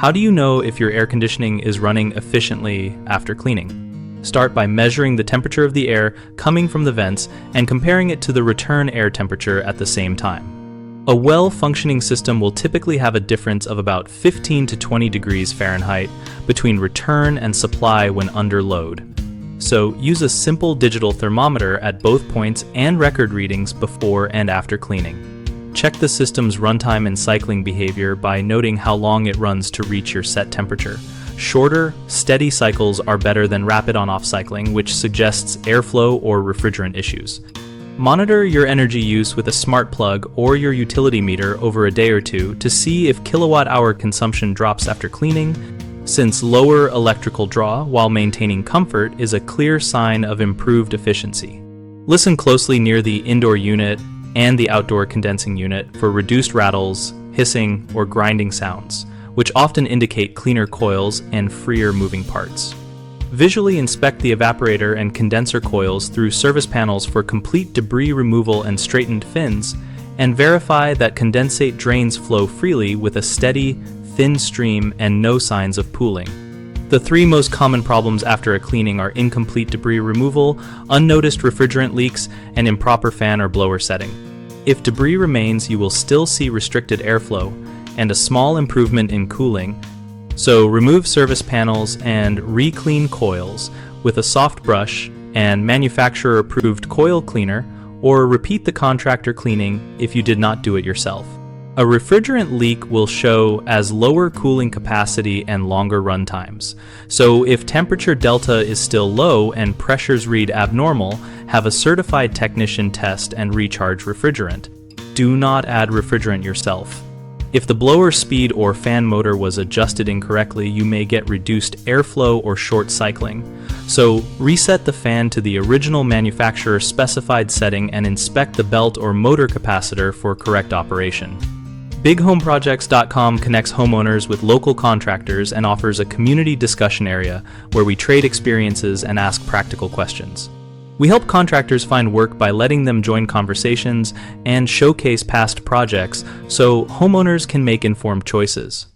How do you know if your air conditioning is running efficiently after cleaning? Start by measuring the temperature of the air coming from the vents and comparing it to the return air temperature at the same time. A well-functioning system will typically have a difference of about 15 to 20 degrees Fahrenheit between return and supply when under load. So use a simple digital thermometer at both points and record readings before and after cleaning. Check the system's runtime and cycling behavior by noting how long it runs to reach your set temperature. Shorter, steady cycles are better than rapid on-off cycling, which suggests airflow or refrigerant issues. Monitor your energy use with a smart plug or your utility meter over a day or two to see if kilowatt-hour consumption drops after cleaning, since lower electrical draw while maintaining comfort is a clear sign of improved efficiency. Listen closely near the indoor unit and the outdoor condensing unit for reduced rattles, hissing, or grinding sounds, which often indicate cleaner coils and freer moving parts. Visually inspect the evaporator and condenser coils through service panels for complete debris removal and straightened fins, and verify that condensate drains flow freely with a steady, thin stream and no signs of pooling. The three most common problems after a cleaning are incomplete debris removal, unnoticed refrigerant leaks, and improper fan or blower setting. If debris remains, you will still see restricted airflow and a small improvement in cooling, so remove service panels and re-clean coils with a soft brush and manufacturer-approved coil cleaner, or repeat the contractor cleaning if you did not do it yourself. A refrigerant leak will show as lower cooling capacity and longer run times. So if temperature delta is still low and pressures read abnormal, have a certified technician test and recharge refrigerant. Do not add refrigerant yourself. If the blower speed or fan motor was adjusted incorrectly, you may get reduced airflow or short cycling. So reset the fan to the original manufacturer specified setting and inspect the belt or motor capacitor for correct operation. BigHomeProjects.com connects homeowners with local contractors and offers a community discussion area where we trade experiences and ask practical questions. We help contractors find work by letting them join conversations and showcase past projects so homeowners can make informed choices.